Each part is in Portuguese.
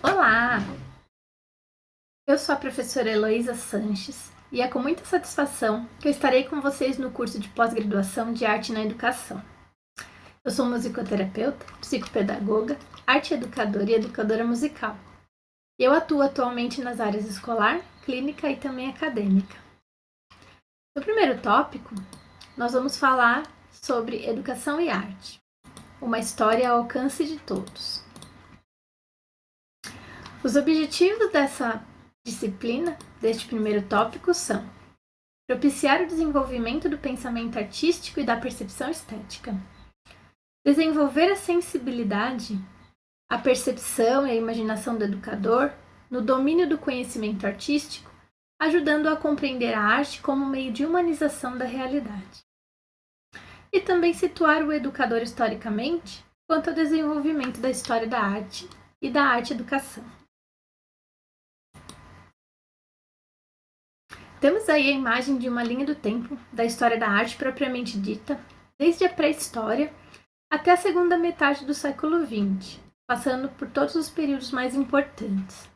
Olá! Eu sou a professora Heloísa Sanches e é com muita satisfação que eu estarei com vocês no curso de pós-graduação de Arte na Educação. Eu sou musicoterapeuta, psicopedagoga, arte educadora e educadora musical. E eu atuo atualmente nas áreas escolar, clínica e também acadêmica. No primeiro tópico, nós vamos falar sobre educação e arte, uma história ao alcance de todos. Os objetivos dessa disciplina, deste primeiro tópico, são propiciar o desenvolvimento do pensamento artístico e da percepção estética, desenvolver a sensibilidade, a percepção e a imaginação do educador no domínio do conhecimento artístico, ajudando a compreender a arte como meio de humanização da realidade. E também situar o educador historicamente quanto ao desenvolvimento da história da arte e da arte-educação. Temos aí a imagem de uma linha do tempo da história da arte propriamente dita, desde a pré-história até a segunda metade do século XX, passando por todos os períodos mais importantes.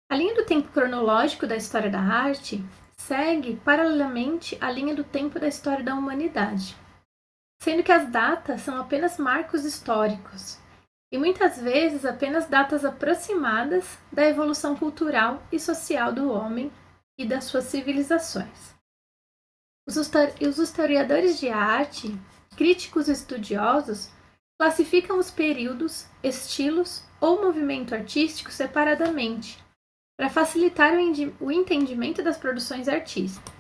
A linha do tempo cronológico da história da arte segue paralelamente à linha do tempo da história da humanidade, sendo que as datas são apenas marcos históricos, e muitas vezes apenas datas aproximadas da evolução cultural e social do homem e das suas civilizações. Os historiadores de arte, críticos e estudiosos, classificam os períodos, estilos ou movimento artístico separadamente, para facilitar o entendimento das produções artísticas.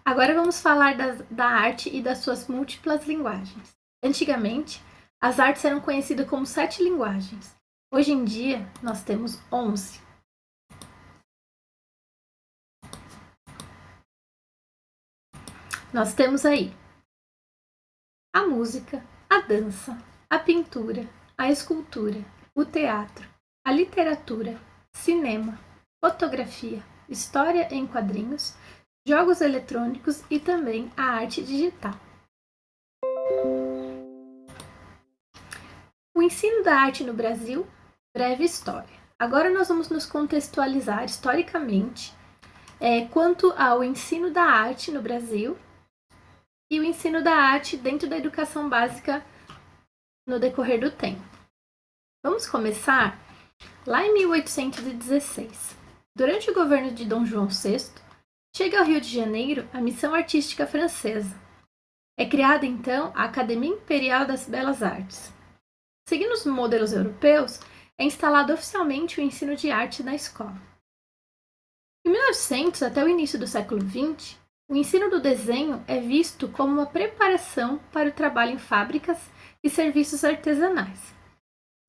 Agora vamos falar da arte e das suas múltiplas linguagens. Antigamente, as artes eram conhecidas como 7 linguagens. Hoje em dia, nós temos 11. Nós temos aí a música, a dança, a pintura, a escultura, o teatro, a literatura, cinema, fotografia, história em quadrinhos, jogos eletrônicos e também a arte digital. O ensino da arte no Brasil, breve história. Agora nós vamos nos contextualizar historicamente quanto ao ensino da arte no Brasil e o ensino da arte dentro da educação básica no decorrer do tempo. Vamos começar lá em 1816. Durante o governo de Dom João VI, chega ao Rio de Janeiro a Missão Artística Francesa. É criada então a Academia Imperial das Belas Artes. Seguindo os modelos europeus, é instalado oficialmente o ensino de arte na escola. Em 1900 até o início do século XX, o ensino do desenho é visto como uma preparação para o trabalho em fábricas e serviços artesanais.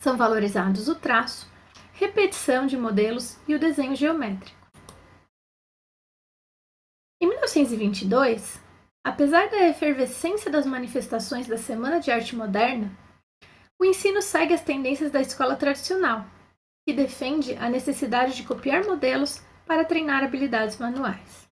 São valorizados o traço, repetição de modelos e o desenho geométrico. Em 1922, apesar da efervescência das manifestações da Semana de Arte Moderna, o ensino segue as tendências da escola tradicional, que defende a necessidade de copiar modelos para treinar habilidades manuais.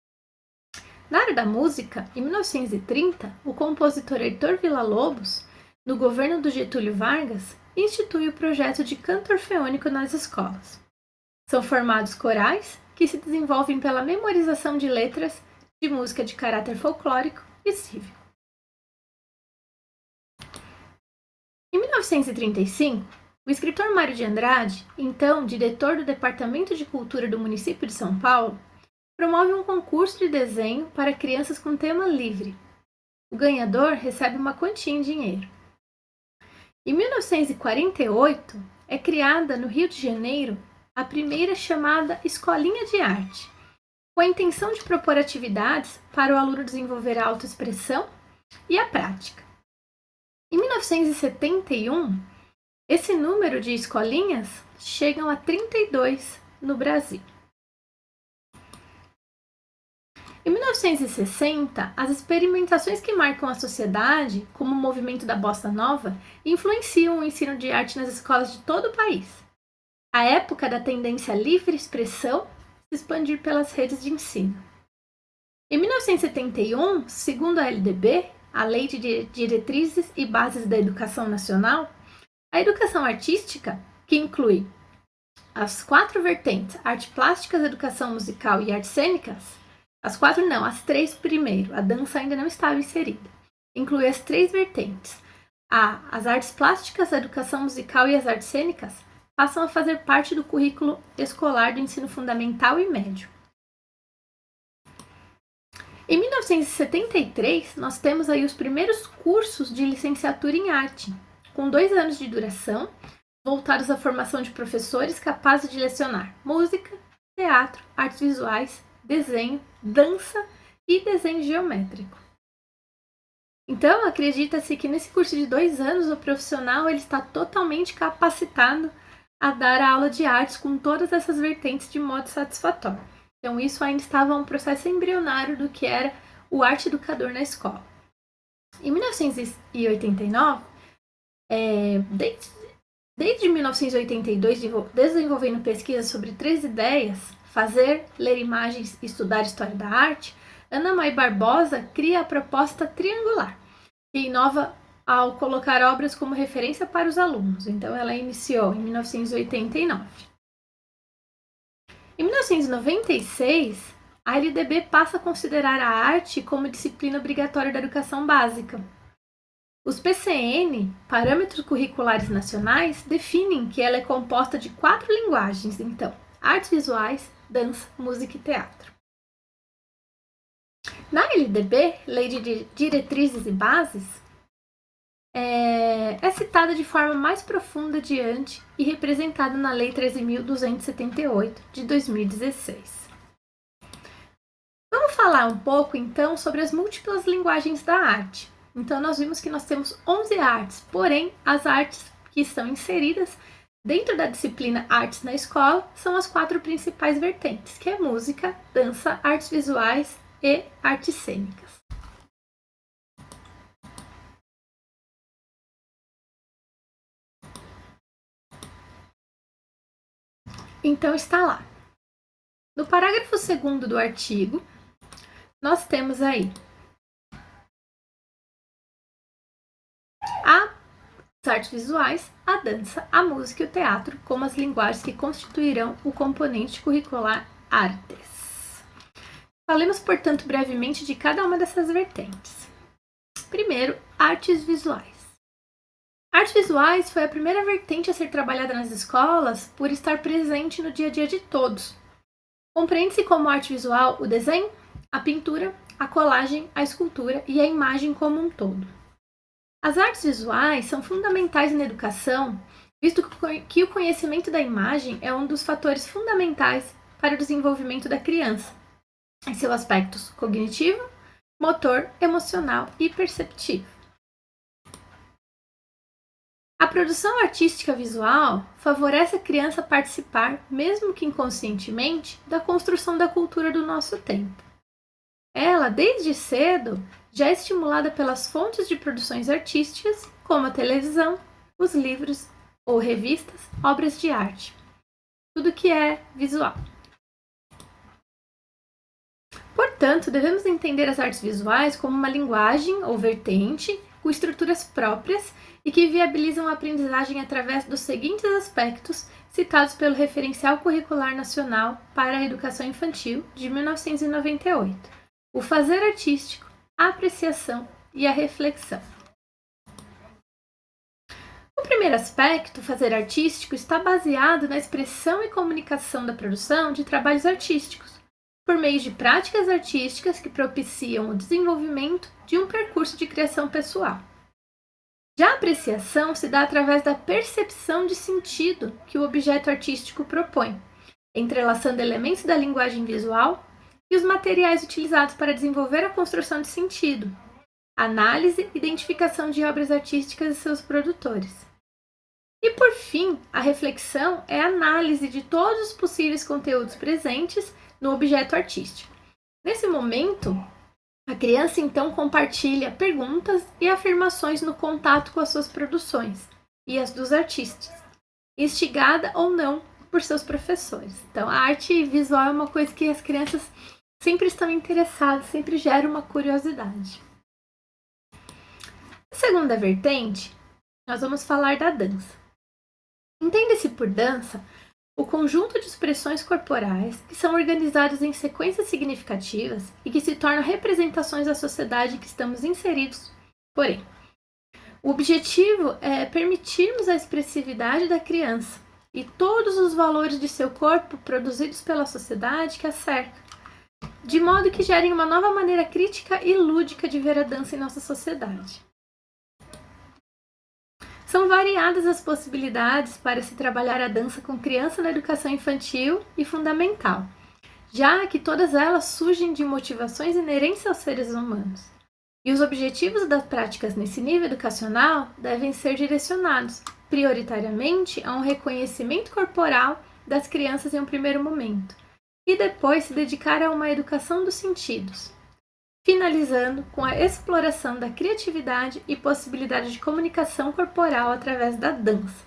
Na área da música, em 1930, o compositor Heitor Villa-Lobos, no governo do Getúlio Vargas, institui o projeto de canto orfeônico nas escolas. São formados corais que se desenvolvem pela memorização de letras de música de caráter folclórico e cívico. Em 1935, o escritor Mário de Andrade, então diretor do Departamento de Cultura do município de São Paulo, promove um concurso de desenho para crianças com tema livre. O ganhador recebe uma quantia em dinheiro. Em 1948, é criada no Rio de Janeiro a primeira chamada Escolinha de Arte, com a intenção de propor atividades para o aluno desenvolver a autoexpressão e a prática. Em 1971, esse número de escolinhas chegam a 32 no Brasil. Em 1960, as experimentações que marcam a sociedade, como o movimento da Bossa Nova, influenciam o ensino de arte nas escolas de todo o país. A época da tendência à livre expressão se expandir pelas redes de ensino. Em 1971, segundo a LDB, a Lei de Diretrizes e Bases da Educação Nacional, a educação artística, que inclui as 4 vertentes, arte plástica, educação musical e artes cênicas, as 3 primeiro, a dança ainda não estava inserida, inclui as 3 vertentes, as artes plásticas, a educação musical e as artes cênicas, passam a fazer parte do currículo escolar do ensino fundamental e médio. Em 1973, nós temos aí os primeiros cursos de licenciatura em arte, com 2 anos de duração, voltados à formação de professores capazes de lecionar música, teatro, artes visuais, desenho, dança e desenho geométrico. Então, acredita-se que nesse curso de 2 anos, o profissional ele está totalmente capacitado a dar a aula de artes com todas essas vertentes de modo satisfatório. Então, isso ainda estava um processo embrionário do que era o arte educador na escola. Em 1989, desde 1982, desenvolvendo pesquisas sobre 3 ideias, fazer, ler imagens e estudar história da arte, Ana May Barbosa cria a proposta triangular, que inova ao colocar obras como referência para os alunos. Então, ela iniciou em 1989. Em 1996, a LDB passa a considerar a arte como disciplina obrigatória da educação básica. Os PCN, Parâmetros Curriculares Nacionais, definem que ela é composta de 4 linguagens, então, artes visuais, dança, música e teatro. Na LDB, Lei de Diretrizes e Bases, é citada de forma mais profunda diante e representada na Lei 13.278, de 2016. Vamos falar um pouco, então, sobre as múltiplas linguagens da arte. Então, nós vimos que nós temos 11 artes, porém, as artes que estão inseridas dentro da disciplina Artes na Escola são as 4 principais vertentes, que é música, dança, artes visuais e artes cênicas. Então, está lá. No parágrafo 2º do artigo, nós temos aí as artes visuais, a dança, a música e o teatro como as linguagens que constituirão o componente curricular artes. Falemos, portanto, brevemente de cada uma dessas vertentes. Primeiro, artes visuais. Artes visuais foi a primeira vertente a ser trabalhada nas escolas por estar presente no dia a dia de todos. Compreende-se como arte visual o desenho, a pintura, a colagem, a escultura e a imagem como um todo. As artes visuais são fundamentais na educação, visto que o conhecimento da imagem é um dos fatores fundamentais para o desenvolvimento da criança, em seus aspectos cognitivo, motor, emocional e perceptivo. A produção artística visual favorece a criança a participar, mesmo que inconscientemente, da construção da cultura do nosso tempo. Ela, desde cedo, já é estimulada pelas fontes de produções artísticas, como a televisão, os livros ou revistas, obras de arte. Tudo que é visual. Portanto, devemos entender as artes visuais como uma linguagem ou vertente com estruturas próprias e que viabilizam a aprendizagem através dos seguintes aspectos citados pelo Referencial Curricular Nacional para a Educação Infantil de 1998: o fazer artístico, a apreciação e a reflexão. O primeiro aspecto, o fazer artístico, está baseado na expressão e comunicação da produção de trabalhos artísticos, por meio de práticas artísticas que propiciam o desenvolvimento de um percurso de criação pessoal. Já a apreciação se dá através da percepção de sentido que o objeto artístico propõe, entrelaçando elementos da linguagem visual e os materiais utilizados para desenvolver a construção de sentido, análise e identificação de obras artísticas e seus produtores. E, por fim, a reflexão é a análise de todos os possíveis conteúdos presentes no objeto artístico. Nesse momento, a criança então compartilha perguntas e afirmações no contato com as suas produções e as dos artistas, instigada ou não por seus professores. Então, a arte visual é uma coisa que as crianças sempre estão interessadas, sempre gera uma curiosidade. segunda vertente, nós vamos falar da dança. Entende-se por dança o conjunto de expressões corporais que são organizadas em sequências significativas e que se tornam representações da sociedade em que estamos inseridos. Porém, o objetivo é permitirmos a expressividade da criança e todos os valores de seu corpo produzidos pela sociedade que a cerca, de modo que gerem uma nova maneira crítica e lúdica de ver a dança em nossa sociedade. São variadas as possibilidades para se trabalhar a dança com criança na educação infantil e fundamental, já que todas elas surgem de motivações inerentes aos seres humanos. E os objetivos das práticas nesse nível educacional devem ser direcionados, prioritariamente, a um reconhecimento corporal das crianças em um primeiro momento, e depois se dedicar a uma educação dos sentidos, finalizando com a exploração da criatividade e possibilidade de comunicação corporal através da dança.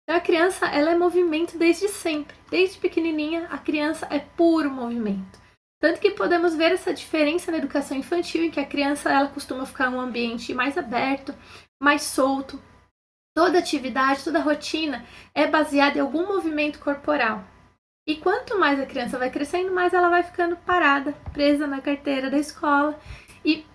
Então, a criança ela é movimento desde sempre. Desde pequenininha, a criança é puro movimento. Tanto que podemos ver essa diferença na educação infantil, em que a criança ela costuma ficar em um ambiente mais aberto, mais solto. Toda atividade, toda rotina é baseada em algum movimento corporal. E quanto mais a criança vai crescendo, mais ela vai ficando parada, presa na carteira da escola, e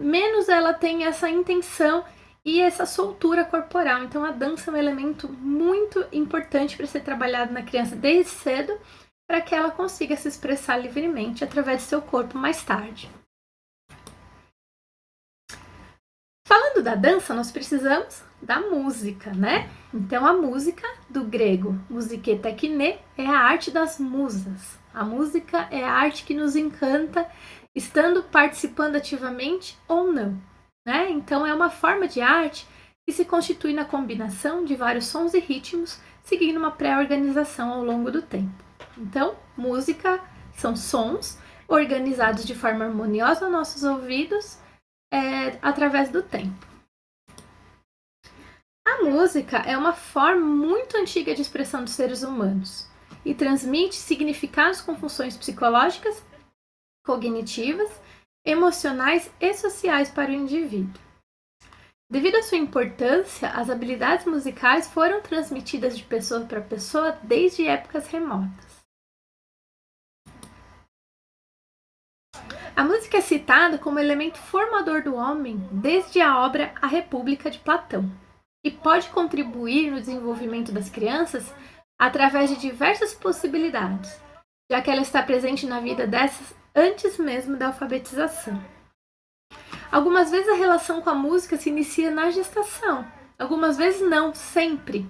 menos ela tem essa intenção e essa soltura corporal. Então a dança é um elemento muito importante para ser trabalhado na criança desde cedo, para que ela consiga se expressar livremente através do seu corpo mais tarde. Falando da dança, nós precisamos da música, né? Então, a música, do grego musique tekne, é a arte das musas. A música é a arte que nos encanta, estando participando ativamente ou não, né? Então, é uma forma de arte que se constitui na combinação de vários sons e ritmos, seguindo uma pré-organização ao longo do tempo. Então, música são sons organizados de forma harmoniosa aos nossos ouvidos, através do tempo. A música é uma forma muito antiga de expressão dos seres humanos e transmite significados com funções psicológicas, cognitivas, emocionais e sociais para o indivíduo. Devido à sua importância, as habilidades musicais foram transmitidas de pessoa para pessoa desde épocas remotas. A música é citada como elemento formador do homem desde a obra A República de Platão e pode contribuir no desenvolvimento das crianças através de diversas possibilidades, já que ela está presente na vida dessas antes mesmo da alfabetização. Algumas vezes a relação com a música se inicia na gestação, algumas vezes não, sempre,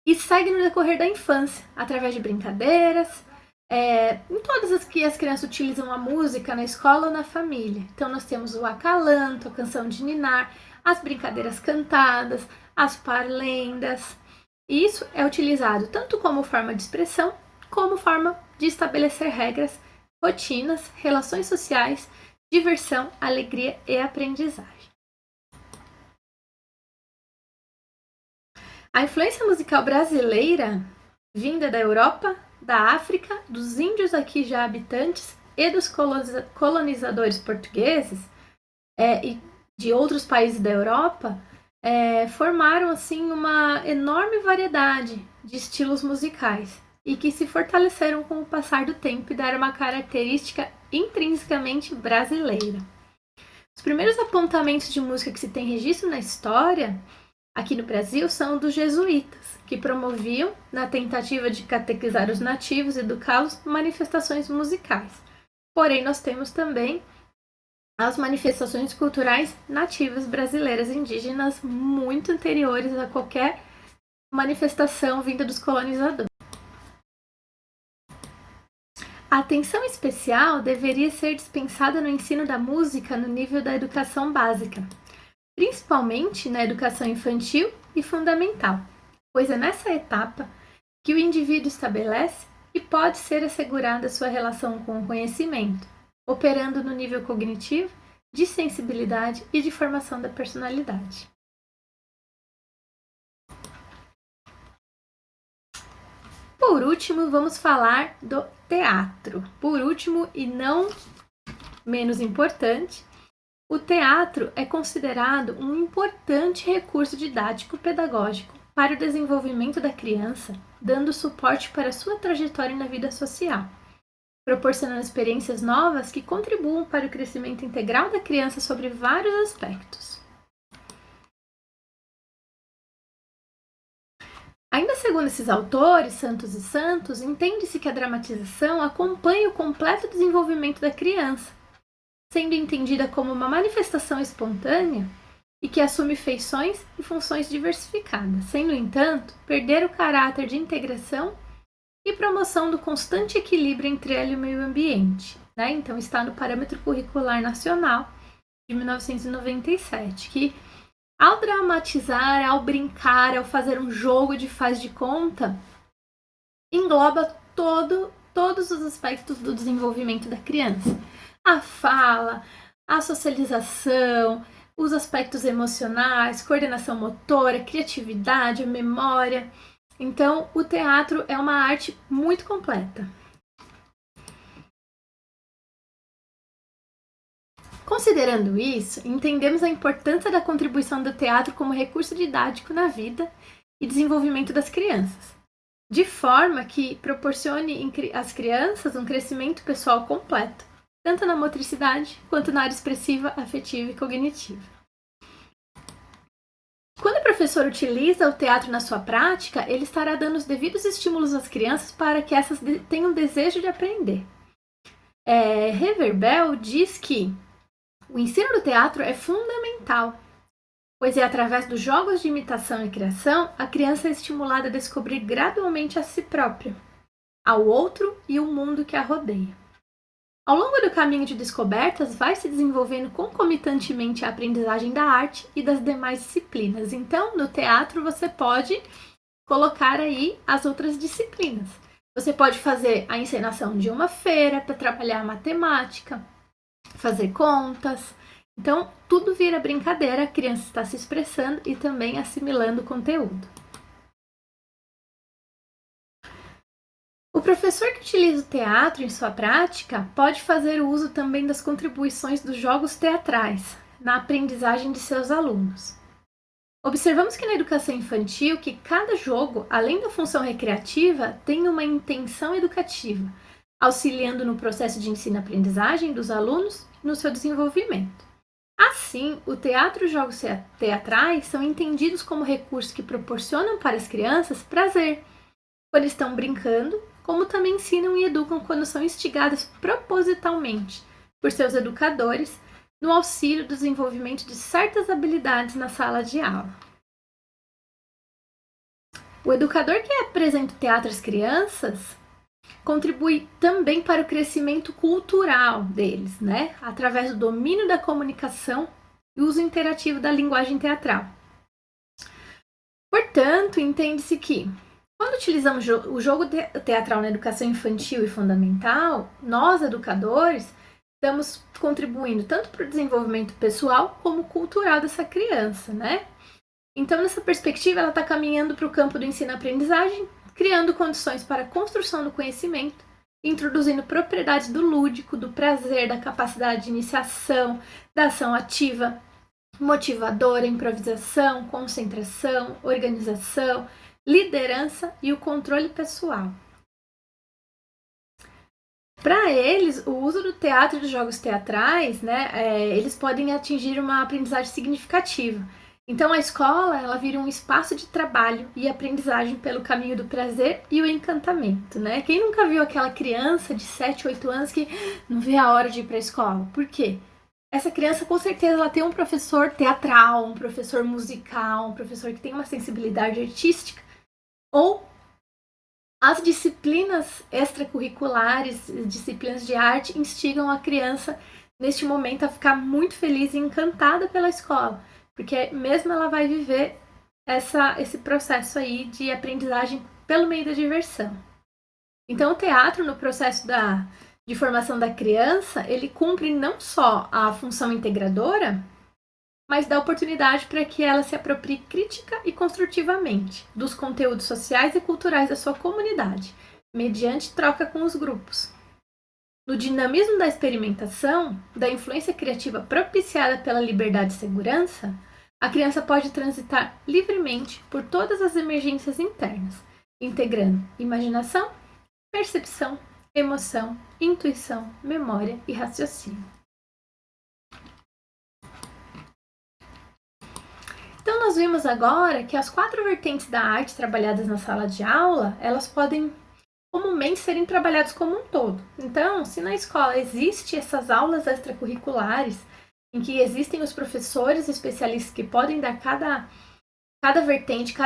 e segue no decorrer da infância, através de brincadeiras, em todas as que as crianças utilizam a música na escola ou na família. Então nós temos o acalanto, a canção de ninar, as brincadeiras cantadas, as parlendas. E isso é utilizado tanto como forma de expressão, como forma de estabelecer regras, rotinas, relações sociais, diversão, alegria e aprendizagem. A influência musical brasileira, vinda da Europa, da África, dos índios aqui já habitantes e dos colonizadores portugueses e de outros países da Europa, formaram assim uma enorme variedade de estilos musicais e que se fortaleceram com o passar do tempo e deram uma característica intrinsecamente brasileira. Os primeiros apontamentos de música que se tem registro na história aqui no Brasil são dos jesuítas, que promoviam, na tentativa de catequizar os nativos e educá-los, manifestações musicais. Porém, nós temos também as manifestações culturais nativas brasileiras indígenas muito anteriores a qualquer manifestação vinda dos colonizadores. A atenção especial deveria ser dispensada no ensino da música no nível da educação básica, principalmente na educação infantil e fundamental, pois é nessa etapa que o indivíduo estabelece e pode ser assegurada sua relação com o conhecimento, operando no nível cognitivo, de sensibilidade e de formação da personalidade. Por último, vamos falar do teatro. Por último, e não menos importante, O teatro é considerado um importante recurso didático-pedagógico para o desenvolvimento da criança, dando suporte para sua trajetória na vida social, proporcionando experiências novas que contribuam para o crescimento integral da criança sobre vários aspectos. Ainda segundo esses autores, Santos, entende-se que a dramatização acompanha o completo desenvolvimento da criança, sendo entendida como uma manifestação espontânea e que assume feições e funções diversificadas, sem, no entanto, perder o caráter de integração e promoção do constante equilíbrio entre ela e o meio ambiente. Né? Então, está no Parâmetro Curricular Nacional de 1997, que ao dramatizar, ao brincar, ao fazer um jogo de faz de conta, engloba todos os aspectos do desenvolvimento da criança. A fala, a socialização, os aspectos emocionais, coordenação motora, criatividade, memória. Então, o teatro é uma arte muito completa. Considerando isso, entendemos a importância da contribuição do teatro como recurso didático na vida e desenvolvimento das crianças, de forma que proporcione às crianças um crescimento pessoal completo, tanto na motricidade quanto na área expressiva, afetiva e cognitiva. Quando o professor utiliza o teatro na sua prática, ele estará dando os devidos estímulos às crianças para que essas tenham desejo de aprender. Reverbel diz que o ensino do teatro é fundamental, pois é através dos jogos de imitação e criação a criança é estimulada a descobrir gradualmente a si própria, ao outro e o mundo que a rodeia. Ao longo do caminho de descobertas, vai se desenvolvendo concomitantemente a aprendizagem da arte e das demais disciplinas. Então, no teatro, você pode colocar aí as outras disciplinas. Você pode fazer a encenação de uma feira para trabalhar a matemática, fazer contas. Então, tudo vira brincadeira, a criança está se expressando e também assimilando o conteúdo. O professor que utiliza o teatro em sua prática pode fazer uso também das contribuições dos jogos teatrais na aprendizagem de seus alunos. Observamos que na educação infantil que cada jogo, além da função recreativa, tem uma intenção educativa, auxiliando no processo de ensino-aprendizagem dos alunos e no seu desenvolvimento. Assim, o teatro e os jogos teatrais são entendidos como recursos que proporcionam para as crianças prazer, quando estão brincando, como também ensinam e educam quando são instigadas propositalmente por seus educadores no auxílio do desenvolvimento de certas habilidades na sala de aula. O educador que apresenta o teatro às crianças contribui também para o crescimento cultural deles, né? Através do domínio da comunicação e uso interativo da linguagem teatral. Portanto, entende-se que quando utilizamos o jogo teatral na educação infantil e fundamental, nós, educadores, estamos contribuindo tanto para o desenvolvimento pessoal como cultural dessa criança, né? Então, nessa perspectiva, ela está caminhando para o campo do ensino-aprendizagem, criando condições para a construção do conhecimento, introduzindo propriedades do lúdico, do prazer, da capacidade de iniciação, da ação ativa, motivadora, improvisação, concentração, organização, liderança e o controle pessoal. Para eles, o uso do teatro e dos jogos teatrais, né, eles podem atingir uma aprendizagem significativa. Então, a escola ela vira um espaço de trabalho e aprendizagem pelo caminho do prazer e o encantamento. Né? Quem nunca viu aquela criança de 7, 8 anos que não vê a hora de ir para a escola? Por quê? Essa criança, com certeza, ela tem um professor teatral, um professor musical, um professor que tem uma sensibilidade artística, ou as disciplinas extracurriculares, disciplinas de arte, instigam a criança, neste momento, a ficar muito feliz e encantada pela escola, porque mesmo ela vai viver esse processo aí de aprendizagem pelo meio da diversão. Então, o teatro, no processo de formação da criança, ele cumpre não só a função integradora, mas dá oportunidade para que ela se aproprie crítica e construtivamente dos conteúdos sociais e culturais da sua comunidade, mediante troca com os grupos. No dinamismo da experimentação, da influência criativa propiciada pela liberdade e segurança, a criança pode transitar livremente por todas as emergências internas, integrando imaginação, percepção, emoção, intuição, memória e raciocínio. Então, nós vimos agora que as 4 vertentes da arte trabalhadas na sala de aula, elas podem comumente serem trabalhadas como um todo. Então, se na escola existem essas aulas extracurriculares, em que existem os professores especialistas que podem dar cada vertente,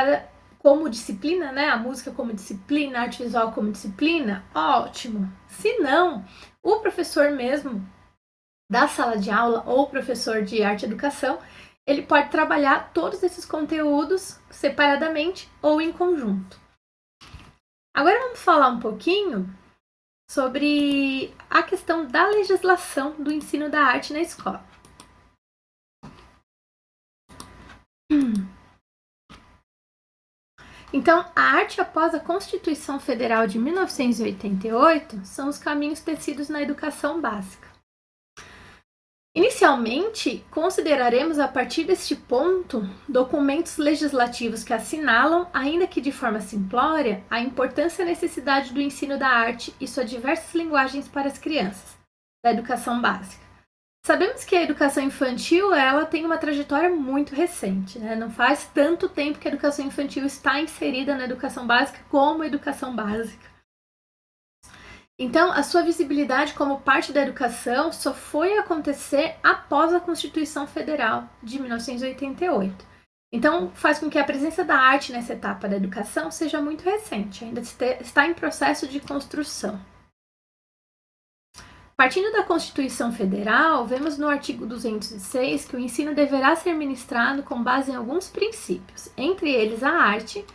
como disciplina, né? A música como disciplina, a arte visual como disciplina, ótimo. Se não, o professor mesmo da sala de aula ou o professor de arte e educação, ele pode trabalhar todos esses conteúdos separadamente ou em conjunto. Agora vamos falar um pouquinho sobre a questão da legislação do ensino da arte na escola. Então, a arte após a Constituição Federal de 1988 são os caminhos tecidos na educação básica. Inicialmente, consideraremos a partir deste ponto documentos legislativos que assinalam, ainda que de forma simplória, a importância e a necessidade do ensino da arte e suas diversas linguagens para as crianças, da educação básica. Sabemos que a educação infantil ela tem uma trajetória muito recente, né? Não faz tanto tempo que a educação infantil está inserida na educação básica como educação básica. Então, a sua visibilidade como parte da educação só foi acontecer após a Constituição Federal de 1988. Então, faz com que a presença da arte nessa etapa da educação seja muito recente, ainda está em processo de construção. Partindo da Constituição Federal, vemos no artigo 206 que o ensino deverá ser ministrado com base em alguns princípios, entre eles a arte,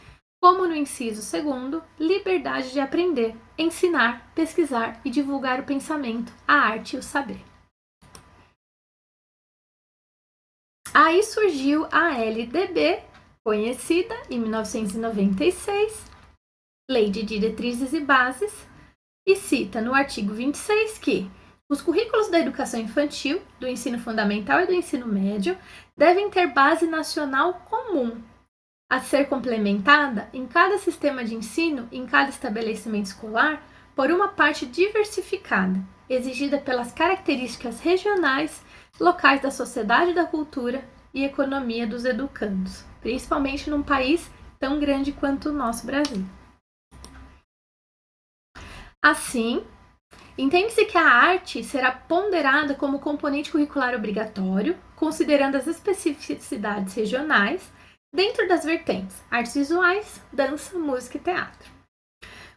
como no inciso 2º, liberdade de aprender, ensinar, pesquisar e divulgar o pensamento, a arte e o saber. Aí surgiu a LDB, conhecida em 1996, Lei de Diretrizes e Bases, e cita no artigo 26 que os currículos da educação infantil, do ensino fundamental e do ensino médio devem ter base nacional comum, a ser complementada em cada sistema de ensino, em cada estabelecimento escolar, por uma parte diversificada, exigida pelas características regionais, locais da sociedade, da cultura e economia dos educandos, principalmente num país tão grande quanto o nosso Brasil. Assim, entende-se que a arte será ponderada como componente curricular obrigatório, considerando as especificidades regionais, dentro das vertentes artes visuais, dança, música e teatro.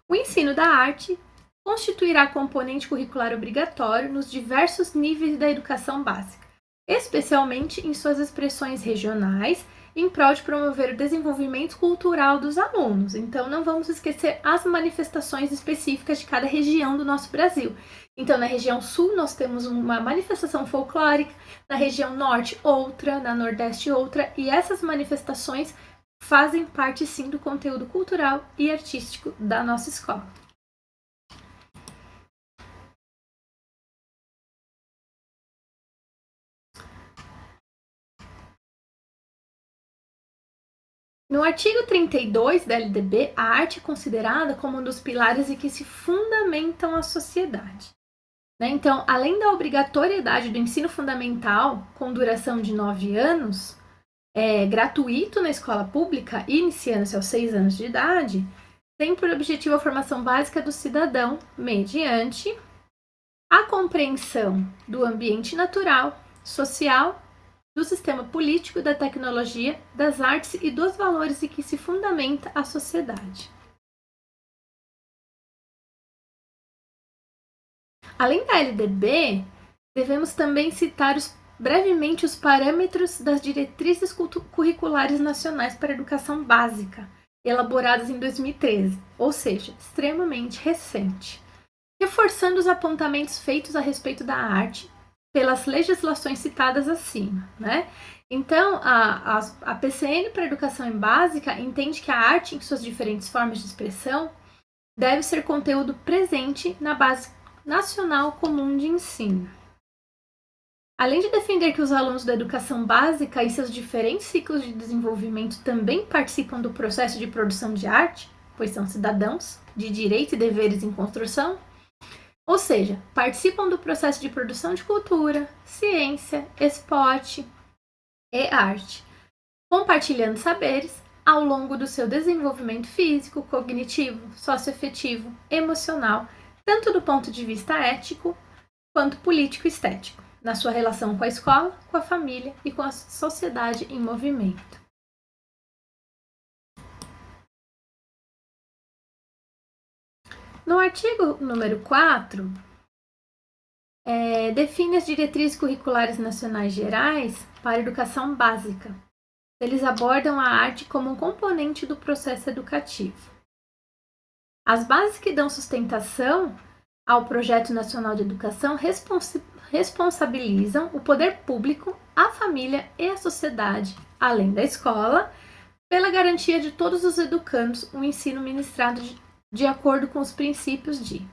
O ensino da arte constituirá componente curricular obrigatório nos diversos níveis da educação básica, especialmente em suas expressões regionais, em prol de promover o desenvolvimento cultural dos alunos. Então, não vamos esquecer as manifestações específicas de cada região do nosso Brasil. Então, na região sul, nós temos uma manifestação folclórica, na região norte, outra, na nordeste, outra, e essas manifestações fazem parte, sim, do conteúdo cultural e artístico da nossa escola. No artigo 32 da LDB, a arte é considerada como um dos pilares em que se fundamentam a sociedade. Então, além da obrigatoriedade do ensino fundamental, com duração de 9 anos, gratuito na escola pública, iniciando-se aos 6 anos de idade, tem por objetivo a formação básica do cidadão, mediante a compreensão do ambiente natural, social, do sistema político, da tecnologia, das artes e dos valores em que se fundamenta a sociedade. Além da LDB, devemos também citar brevemente os parâmetros das diretrizes curriculares nacionais para a educação básica, elaboradas em 2013, ou seja, extremamente recente, reforçando os apontamentos feitos a respeito da arte pelas legislações citadas acima, né? Então, a PCN para a Educação Básica entende que a arte, em suas diferentes formas de expressão, deve ser conteúdo presente na base Nacional Comum de Ensino. Além de defender que os alunos da educação básica e seus diferentes ciclos de desenvolvimento também participam do processo de produção de arte, pois são cidadãos de direitos e deveres em construção, ou seja, participam do processo de produção de cultura, ciência, esporte e arte, compartilhando saberes ao longo do seu desenvolvimento físico, cognitivo, socioafetivo, emocional, tanto do ponto de vista ético quanto político e estético, na sua relação com a escola, com a família e com a sociedade em movimento. No artigo número 4, define as diretrizes curriculares nacionais gerais para a educação básica. Eles abordam a arte como um componente do processo educativo. As bases que dão sustentação ao Projeto Nacional de Educação responsabilizam o poder público, a família e a sociedade, além da escola, pela garantia de todos os educandos um ensino ministrado de acordo com os princípios de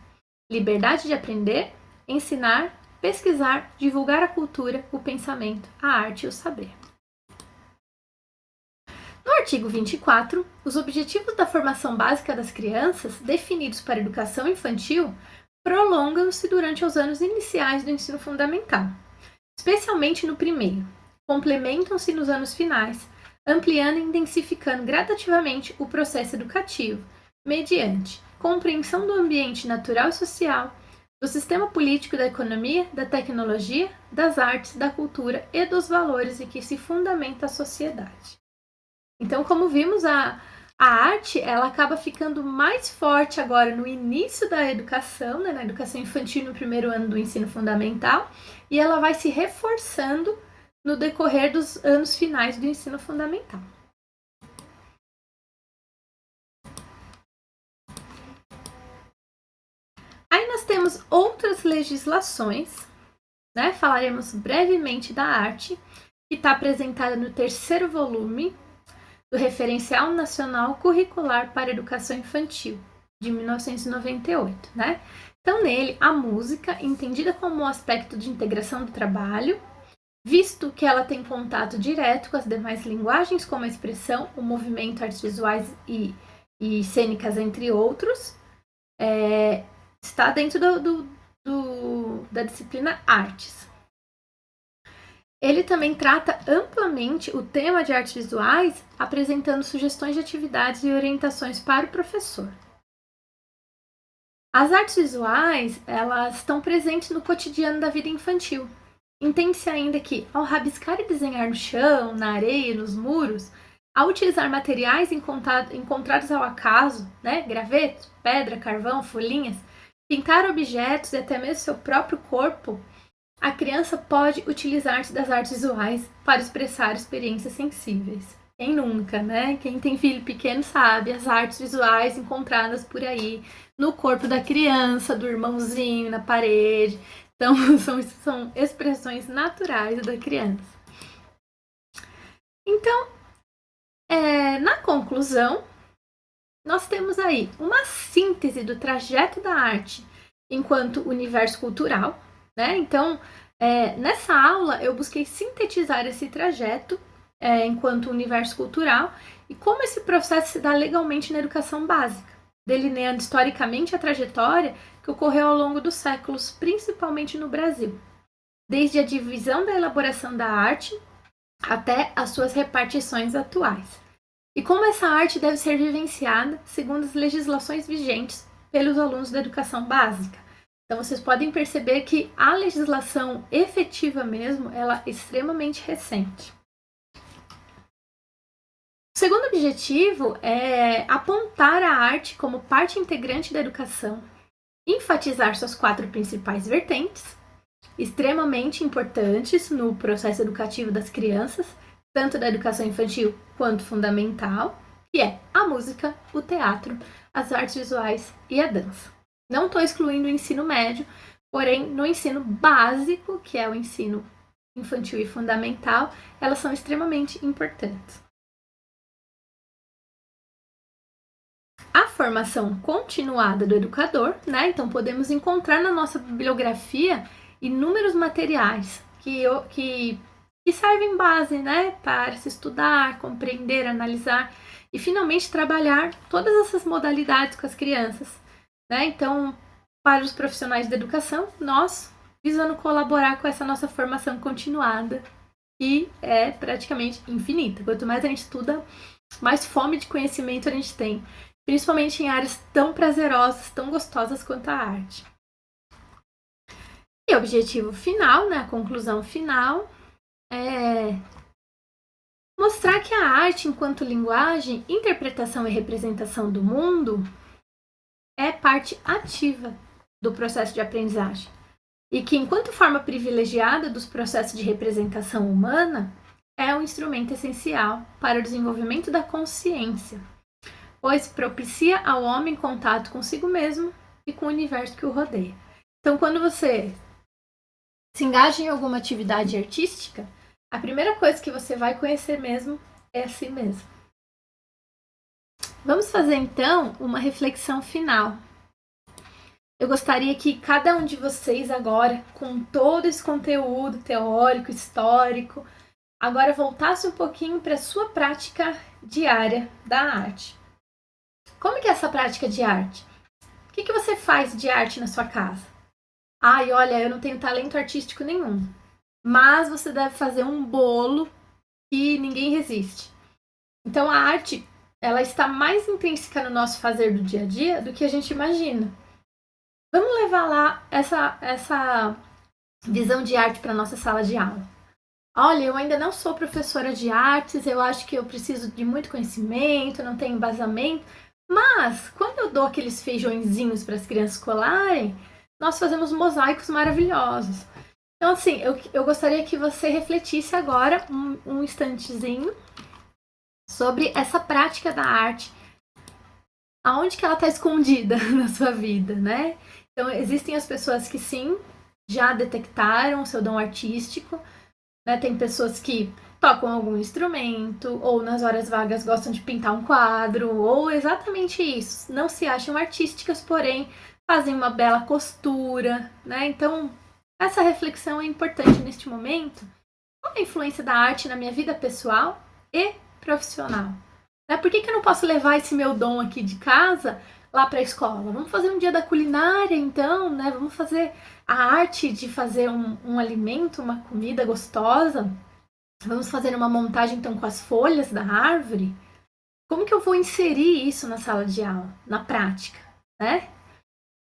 liberdade de aprender, ensinar, pesquisar, divulgar a cultura, o pensamento, a arte e o saber. No artigo 24, os objetivos da formação básica das crianças, definidos para a educação infantil, prolongam-se durante os anos iniciais do ensino fundamental, especialmente no primeiro. Complementam-se nos anos finais, ampliando e intensificando gradativamente o processo educativo, mediante compreensão do ambiente natural e social, do sistema político, da economia, da tecnologia, das artes, da cultura e dos valores em que se fundamenta a sociedade. Então, como vimos, a arte ela acaba ficando mais forte agora no início da educação, né, na educação infantil, no primeiro ano do ensino fundamental, e ela vai se reforçando no decorrer dos anos finais do ensino fundamental. Aí nós temos outras legislações, né? Falaremos brevemente da arte, que está apresentada no terceiro volume do Referencial Nacional Curricular para a Educação Infantil, de 1998, né? Então, nele, a música, entendida como um aspecto de integração do trabalho, visto que ela tem contato direto com as demais linguagens, como a expressão, o movimento, artes visuais e cênicas, entre outros, está dentro da disciplina Artes. Ele também trata amplamente o tema de artes visuais, apresentando sugestões de atividades e orientações para o professor. As artes visuais, elas estão presentes no cotidiano da vida infantil. Entende-se ainda que, ao rabiscar e desenhar no chão, na areia, nos muros, ao utilizar materiais encontrados ao acaso, né, gravetos, pedra, carvão, folhinhas, pintar objetos e até mesmo seu próprio corpo, a criança pode utilizar-se das artes visuais para expressar experiências sensíveis. Quem nunca, né? Quem tem filho pequeno sabe as artes visuais encontradas por aí no corpo da criança, do irmãozinho, na parede. Então, são expressões naturais da criança. Então, na conclusão, nós temos aí uma síntese do trajeto da arte enquanto universo cultural, né? Então, nessa aula, eu busquei sintetizar esse trajeto enquanto universo cultural e como esse processo se dá legalmente na educação básica, delineando historicamente a trajetória que ocorreu ao longo dos séculos, principalmente no Brasil, desde a divisão da elaboração da arte até as suas repartições atuais. E como essa arte deve ser vivenciada segundo as legislações vigentes pelos alunos da educação básica. Então, vocês podem perceber que a legislação efetiva mesmo, ela é extremamente recente. O segundo objetivo é apontar a arte como parte integrante da educação, enfatizar suas 4 principais vertentes, extremamente importantes no processo educativo das crianças, tanto da educação infantil quanto fundamental, que é a música, o teatro, as artes visuais e a dança. Não estou excluindo o ensino médio, porém, no ensino básico, que é o ensino infantil e fundamental, elas são extremamente importantes. a formação continuada do educador, né? Então podemos encontrar na nossa bibliografia inúmeros materiais que servem base, né, para se estudar, compreender, analisar e finalmente trabalhar todas essas modalidades com as crianças, né? Então, para os profissionais da educação, nós visando colaborar com essa nossa formação continuada, que é praticamente infinita. Quanto mais a gente estuda, mais fome de conhecimento a gente tem, principalmente em áreas tão prazerosas, tão gostosas quanto a arte. E o objetivo final, né, a conclusão final, é mostrar que a arte, enquanto linguagem, interpretação e representação do mundo, é parte ativa do processo de aprendizagem. E que, enquanto forma privilegiada dos processos de representação humana, é um instrumento essencial para o desenvolvimento da consciência, pois propicia ao homem contato consigo mesmo e com o universo que o rodeia. Então, quando você se engaja em alguma atividade artística, a primeira coisa que você vai conhecer mesmo é a si mesmo. Vamos fazer, então, uma reflexão final. Eu gostaria que cada um de vocês agora, com todo esse conteúdo teórico, histórico, agora voltasse um pouquinho para a sua prática diária da arte. Como que é essa prática de arte? O que você faz de arte na sua casa? Ai, olha, eu não tenho talento artístico nenhum, mas você deve fazer um bolo que ninguém resiste. Então a arte, ela está mais intrínseca no nosso fazer do dia a dia do que a gente imagina. Vamos levar lá essa visão de arte para a nossa sala de aula. Olha, eu ainda não sou professora de artes, eu acho que eu preciso de muito conhecimento, não tenho embasamento, mas quando eu dou aqueles feijõezinhos para as crianças colarem, nós fazemos mosaicos maravilhosos. Então, assim, eu gostaria que você refletisse agora um instantezinho sobre essa prática da arte, aonde que ela está escondida na sua vida, né? Então, existem as pessoas que sim, já detectaram o seu dom artístico, né? Tem pessoas que tocam algum instrumento, ou nas horas vagas gostam de pintar um quadro, ou exatamente isso. Não se acham artísticas, porém fazem uma bela costura, né? Então, essa reflexão é importante neste momento. Qual é a influência da arte na minha vida pessoal e profissional? Né? Por que eu não posso levar esse meu dom aqui de casa lá para a escola? Vamos fazer um dia da culinária, então, né? Vamos fazer a arte de fazer um alimento, uma comida gostosa. Vamos fazer uma montagem, então, com as folhas da árvore. Como que eu vou inserir isso na sala de aula, na prática, né?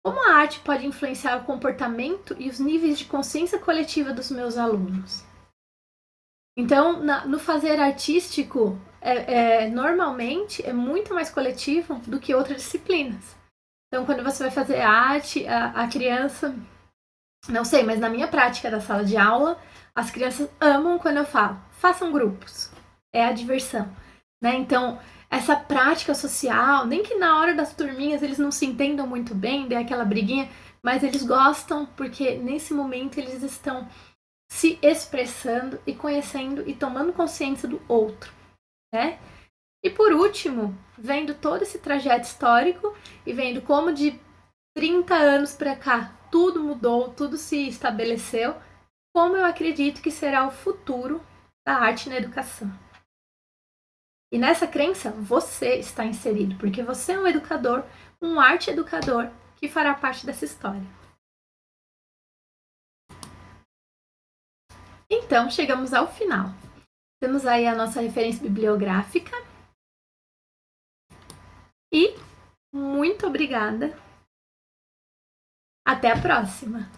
Como a arte pode influenciar o comportamento e os níveis de consciência coletiva dos meus alunos? Então, no fazer artístico, normalmente é muito mais coletivo do que outras disciplinas. Então, quando você vai fazer arte, a criança... Não sei, mas na minha prática da sala de aula, as crianças amam quando eu falo, façam grupos. É a diversão, né? Então, essa prática social, nem que na hora das turminhas eles não se entendam muito bem, dê aquela briguinha, mas eles gostam porque nesse momento eles estão se expressando e conhecendo e tomando consciência do outro, né? E por último, vendo todo esse trajeto histórico e vendo como de 30 anos para cá tudo mudou, tudo se estabeleceu, como eu acredito que será o futuro da arte na educação. E nessa crença, você está inserido, porque você é um educador, um arte educador, que fará parte dessa história. Então, chegamos ao final. Temos aí a nossa referência bibliográfica. E muito obrigada. Até a próxima!